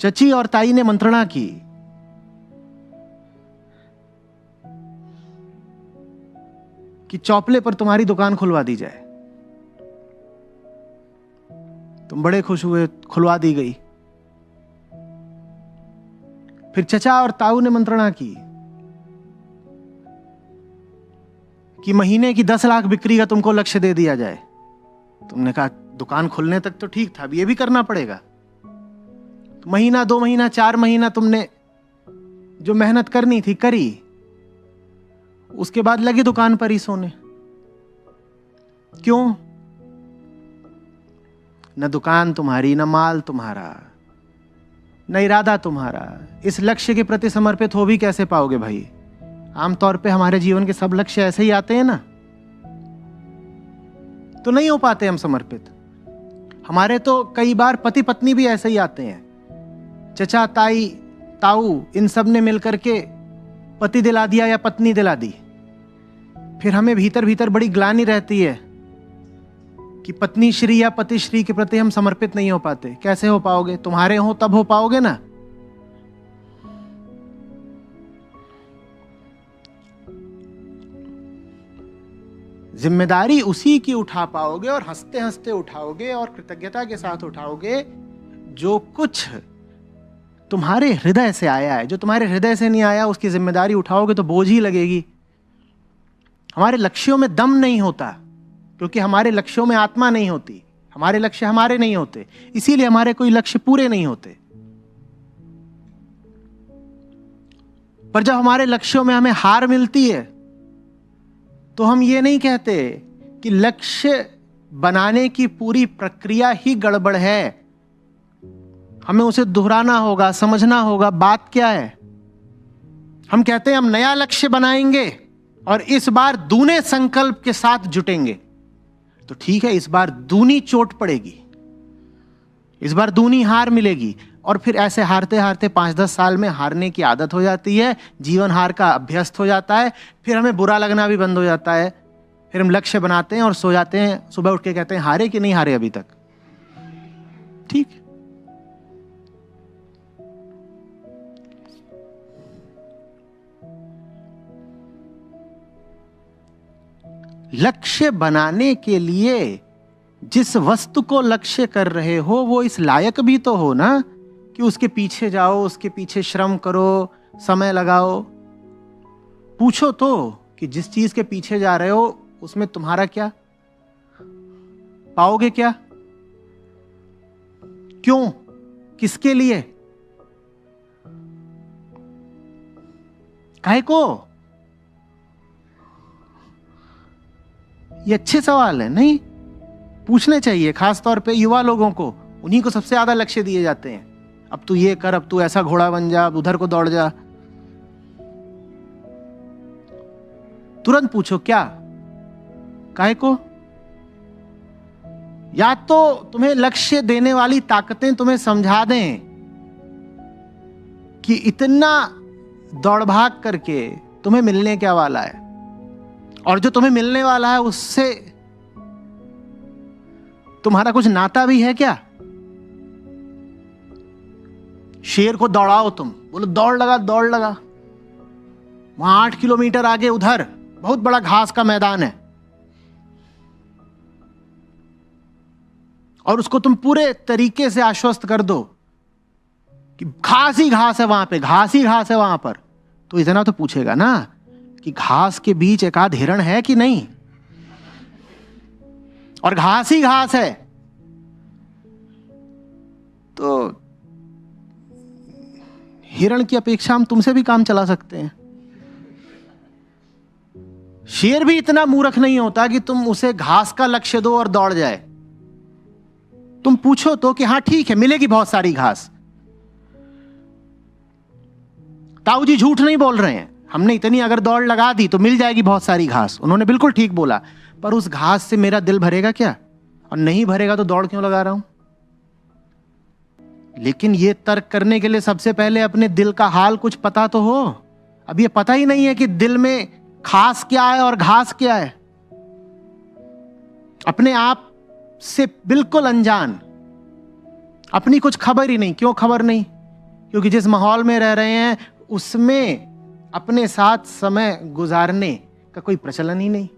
चची और ताई ने मंत्रणा की कि चौपले पर तुम्हारी दुकान खुलवा दी जाए। तुम बड़े खुश हुए, खुलवा दी गई। फिर चचा और ताऊ ने मंत्रणा की कि महीने की 10 लाख बिक्री का तुमको लक्ष्य दे दिया जाए। तुमने कहा दुकान खुलने तक तो ठीक था, अब ये भी करना पड़ेगा। तो महीना, 2 महीना, 4 महीना तुमने जो मेहनत करनी थी करी, उसके बाद लगी दुकान पर ही सोने। क्यों? न दुकान तुम्हारी, न माल तुम्हारा, न इरादा तुम्हारा। इस लक्ष्य के प्रति समर्पित हो भी कैसे पाओगे भाई? आमतौर पे हमारे जीवन के सब लक्ष्य ऐसे ही आते हैं ना, तो नहीं हो पाते हम समर्पित। हमारे तो कई बार पति पत्नी भी ऐसे ही आते हैं। चचा, ताई, ताऊ इन सब ने मिलकर के पति दिला दिया या पत्नी दिला दी। फिर हमें भीतर भीतर बड़ी ग्लानि रहती है कि पत्नी श्री या पति श्री के प्रति हम समर्पित नहीं हो पाते। कैसे हो पाओगे? तुम्हारे हो तब हो पाओगे ना। जिम्मेदारी उसी की उठा पाओगे और हंसते हंसते उठाओगे और कृतज्ञता के साथ उठाओगे जो कुछ तुम्हारे हृदय से आया है। जो तुम्हारे हृदय से नहीं आया उसकी जिम्मेदारी उठाओगे तो बोझ ही लगेगी। हमारे लक्ष्यों में दम नहीं होता क्योंकि हमारे लक्ष्यों में आत्मा नहीं होती। हमारे लक्ष्य हमारे नहीं होते, इसीलिए हमारे कोई लक्ष्य पूरे नहीं होते। पर जब हमारे लक्ष्यों में हमें हार मिलती है तो हम ये नहीं कहते कि लक्ष्य बनाने की पूरी प्रक्रिया ही गड़बड़ है। हमें उसे दोहराना होगा, समझना होगा बात क्या है। हम कहते हैं हम नया लक्ष्य बनाएंगे और इस बार दूने संकल्प के साथ जुटेंगे। तो ठीक है, इस बार दूनी चोट पड़ेगी, इस बार दूनी हार मिलेगी। और फिर ऐसे हारते हारते 5-10 साल में हारने की आदत हो जाती है, जीवन हार का अभ्यस्त हो जाता है। फिर हमें बुरा लगना भी बंद हो जाता है। फिर हम लक्ष्य बनाते हैं और सो जाते हैं, सुबह उठ के कहते हैं हारे कि नहीं हारे अभी तक। ठीक, लक्ष्य बनाने के लिए जिस वस्तु को लक्ष्य कर रहे हो वो इस लायक भी तो हो ना कि उसके पीछे जाओ, उसके पीछे श्रम करो, समय लगाओ। पूछो तो कि जिस चीज के पीछे जा रहे हो उसमें तुम्हारा क्या, पाओगे क्या, क्यों, किसके लिए, काहे को? ये अच्छे सवाल है, नहीं पूछने चाहिए, खास तौर पे युवा लोगों को। उन्हीं को सबसे ज्यादा लक्ष्य दिए जाते हैं। अब तू ये कर, अब तू ऐसा घोड़ा बन जा, अब उधर को दौड़ जा। तुरंत पूछो क्या, काहे को? या तो तुम्हें लक्ष्य देने वाली ताकतें तुम्हें समझा दें कि इतना दौड़ भाग करके तुम्हें मिलने क्या वाला है, और जो तुम्हें मिलने वाला है उससे तुम्हारा कुछ नाता भी है क्या? शेर को दौड़ाओ, तुम बोलो दौड़ लगा, दौड़ लगा। वहां 8 किलोमीटर आगे उधर बहुत बड़ा घास का मैदान है और उसको तुम पूरे तरीके से आश्वस्त कर दो कि घास ही घास है वहां पे, घास ही घास है वहां पर। तो इतना तो पूछेगा ना कि घास के बीच एक आध हिरण है कि नहीं, और घास ही घास है। तो हिरण की अपेक्षा हम तुमसे भी काम चला सकते हैं। शेर भी इतना मूर्ख नहीं होता कि तुम उसे घास का लक्ष्य दो और दौड़ जाए। तुम पूछो तो कि हां ठीक है, मिलेगी बहुत सारी घास। ताऊ जी झूठ नहीं बोल रहे हैं, हमने इतनी अगर दौड़ लगा दी तो मिल जाएगी बहुत सारी घास। उन्होंने बिल्कुल ठीक बोला। पर उस घास से मेरा दिल भरेगा क्या? और नहीं भरेगा तो दौड़ क्यों लगा रहा हूं? लेकिन यह तर्क करने के लिए सबसे पहले अपने दिल का हाल कुछ पता तो हो। अब यह पता ही नहीं है कि दिल में खास क्या है और घास क्या है। अपने आप से बिल्कुल अनजान, अपनी कुछ खबर ही नहीं। क्यों खबर नहीं? क्योंकि जिस माहौल में रह रहे हैं उसमें अपने साथ समय गुजारने का कोई प्रचलन ही नहीं,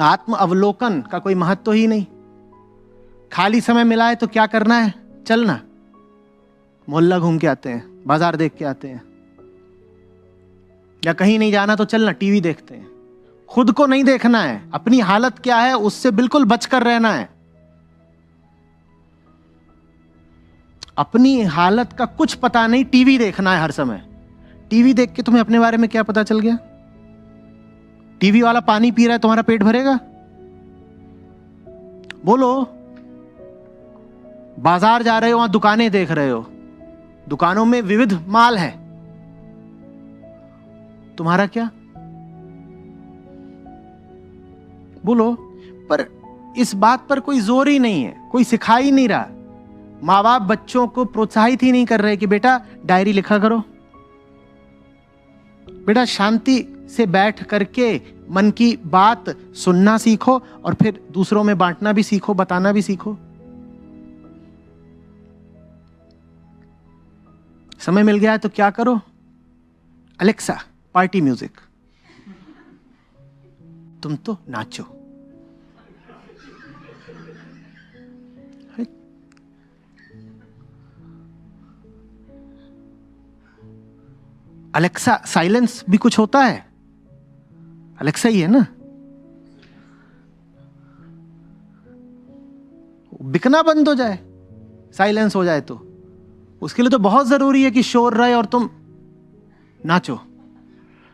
आत्म अवलोकन का कोई महत्व ही नहीं। खाली समय मिला है तो क्या करना है, चलना, मोहल्ला घूम के आते हैं, बाजार देख के आते हैं, या कहीं नहीं जाना तो चलना टीवी देखते हैं। खुद को नहीं देखना है, अपनी हालत क्या है उससे बिल्कुल बचकर रहना है। अपनी हालत का कुछ पता नहीं, टीवी देखना है हर समय। टीवी देख के तुम्हें अपने बारे में क्या पता चल गया? टीवी वाला पानी पी रहा है, तुम्हारा पेट भरेगा? बोलो। बाजार जा रहे हो, वहां दुकानें देख रहे हो, दुकानों में विविध माल है, तुम्हारा क्या? बोलो। पर इस बात पर कोई जोर ही नहीं है, कोई सिखा ही नहीं रहा। माँ बाप बच्चों को प्रोत्साहित ही नहीं कर रहे कि बेटा डायरी लिखा करो, बेटा शांति से बैठ करके मन की बात सुनना सीखो और फिर दूसरों में बांटना भी सीखो, बताना भी सीखो। समय मिल गया है तो क्या करो, अलेक्सा पार्टी म्यूजिक, तुम तो नाचो। अलेक्सा साइलेंस भी कुछ होता है, अलेक्सा ही है ना। बिकना बंद हो जाए, साइलेंस हो जाए तो उसके लिए तो बहुत जरूरी है कि शोर रहे और तुम नाचो।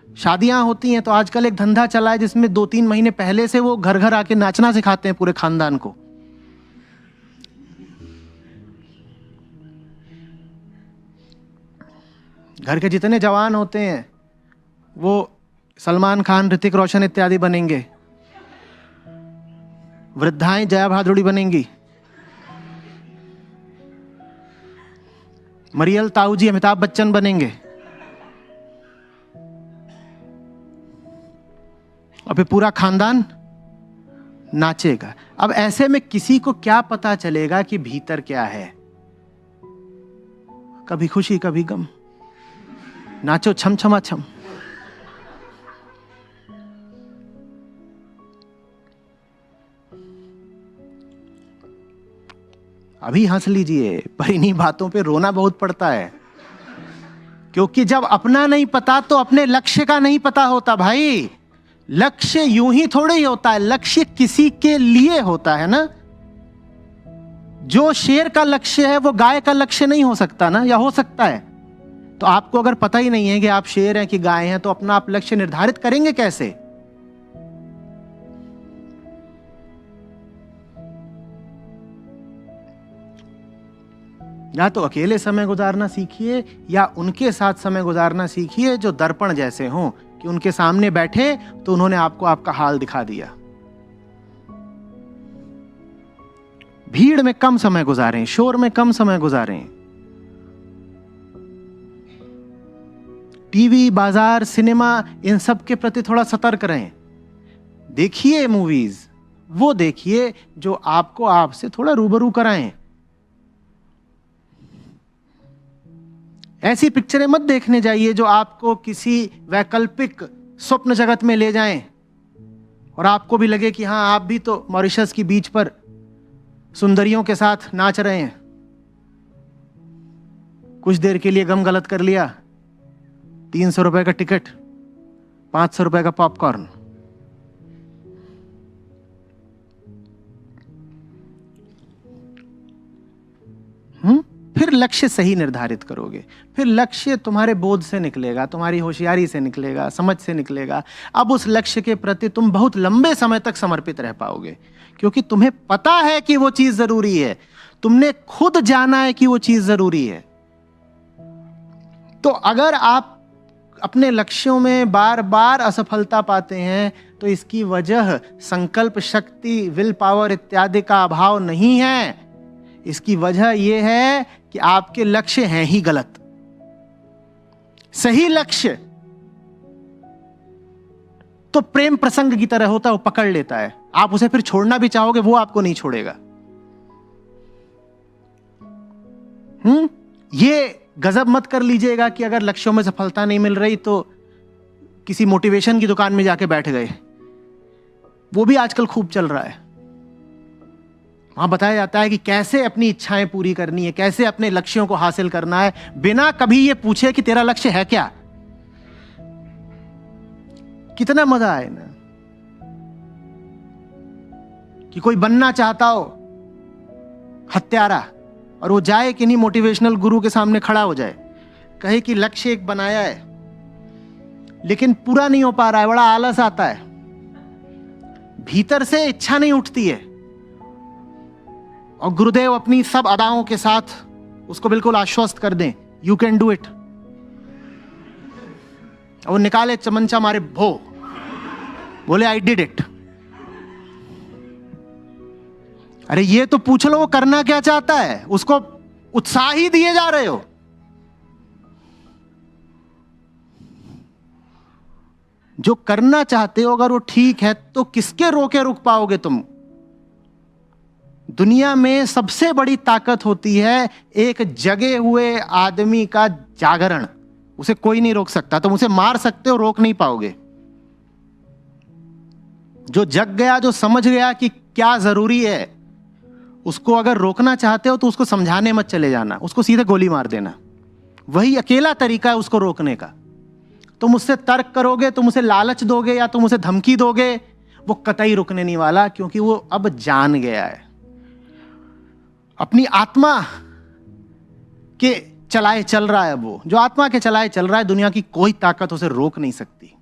शादियां होती हैं तो आजकल एक धंधा चला है जिसमें 2-3 महीने पहले से वो घर घर आके नाचना सिखाते हैं पूरे खानदान को। घर के जितने जवान होते हैं वो सलमान खान, ऋतिक रोशन इत्यादि बनेंगे, वृद्धाएं जया भादुड़ी बनेंगी, मरियल ताऊ जी अमिताभ बच्चन बनेंगे, और फिर पूरा खानदान नाचेगा। अब ऐसे में किसी को क्या पता चलेगा कि भीतर क्या है? कभी खुशी कभी गम, नाचो छम छमा छम। अभी हंस लीजिए, पर इन्हीं बातों पे रोना बहुत पड़ता है, क्योंकि जब अपना नहीं पता तो अपने लक्ष्य का नहीं पता होता भाई। लक्ष्य यूं ही थोड़े ही होता है, लक्ष्य किसी के लिए होता है ना। जो शेर का लक्ष्य है वो गाय का लक्ष्य नहीं हो सकता ना, या हो सकता है? तो आपको अगर पता ही नहीं है कि आप शेर हैं कि गाय हैं तो अपना आप लक्ष्य निर्धारित करेंगे कैसे? या तो अकेले समय गुजारना सीखिए या उनके साथ समय गुजारना सीखिए जो दर्पण जैसे हों, कि उनके सामने बैठे तो उन्होंने आपको आपका हाल दिखा दिया। भीड़ में कम समय गुजारें, शोर में कम समय गुजारें। टीवी, बाजार, सिनेमा, इन सब के प्रति थोड़ा सतर्क रहें। देखिए मूवीज, वो देखिए जो आपको आपसे थोड़ा रूबरू कराएं। ऐसी पिक्चरें मत देखने जाइए जो आपको किसी वैकल्पिक स्वप्न जगत में ले जाएं और आपको भी लगे कि हां आप भी तो मॉरिशस की बीच पर सुंदरियों के साथ नाच रहे हैं। कुछ देर के लिए गम गलत कर लिया, 300 रुपए का टिकट, 500 रुपए का पॉपकॉर्न। फिर लक्ष्य सही निर्धारित करोगे, फिर लक्ष्य तुम्हारे बोध से निकलेगा, तुम्हारी होशियारी से निकलेगा, समझ से निकलेगा। अब उस लक्ष्य के प्रति तुम बहुत लंबे समय तक समर्पित रह पाओगे, क्योंकि तुम्हें पता है कि वो चीज जरूरी है, तुमने खुद जाना है कि वो चीज जरूरी है। तो अगर आप अपने लक्ष्यों में बार बार असफलता पाते हैं तो इसकी वजह संकल्प शक्ति, विल पावर इत्यादि का अभाव नहीं है। इसकी वजह यह है कि आपके लक्ष्य हैं ही गलत। सही लक्ष्य तो प्रेम प्रसंग की तरह होता है, वो पकड़ लेता है। आप उसे फिर छोड़ना भी चाहोगे, वो आपको नहीं छोड़ेगा। ये गजब मत कर लीजिएगा कि अगर लक्ष्यों में सफलता नहीं मिल रही तो किसी मोटिवेशन की दुकान में जाके बैठ गए। वो भी आजकल खूब चल रहा है। वहां बताया जाता है कि कैसे अपनी इच्छाएं पूरी करनी है, कैसे अपने लक्ष्यों को हासिल करना है, बिना कभी ये पूछे कि तेरा लक्ष्य है क्या। कितना मजा आए ना कि कोई बनना चाहता हो हत्यारा और वो जाए किन्हीं मोटिवेशनल गुरु के सामने खड़ा हो जाए, कहे कि लक्ष्य एक बनाया है लेकिन पूरा नहीं हो पा रहा है, बड़ा आलस आता है, भीतर से इच्छा नहीं उठती है, और गुरुदेव अपनी सब अदाओं के साथ उसको बिल्कुल आश्वस्त कर दें, यू कैन डू इट। वो निकाले चमंचा मारे भो, बोले आई डिड इट। अरे ये तो पूछ लो वो करना क्या चाहता है, उसको उत्साह ही दिए जा रहे हो। जो करना चाहते हो अगर वो ठीक है तो किसके रोके रुक पाओगे तुम। दुनिया में सबसे बड़ी ताकत होती है एक जगे हुए आदमी का जागरण। उसे कोई नहीं रोक सकता। तुम उसे मार सकते हो, रोक नहीं पाओगे। जो जग गया, जो समझ गया कि क्या जरूरी है, उसको अगर रोकना चाहते हो तो उसको समझाने मत चले जाना, उसको सीधे गोली मार देना। वही अकेला तरीका है उसको रोकने का। तुम उससे तर्क करोगे, तुम उसे लालच दोगे या तुम उसे धमकी दोगे, वो कतई रुकने नहीं वाला, क्योंकि वो अब जान गया है। अपनी आत्मा के चलाए चल रहा है। वो जो आत्मा के चलाए चल रहा है, दुनिया की कोई ताकत उसे रोक नहीं सकती।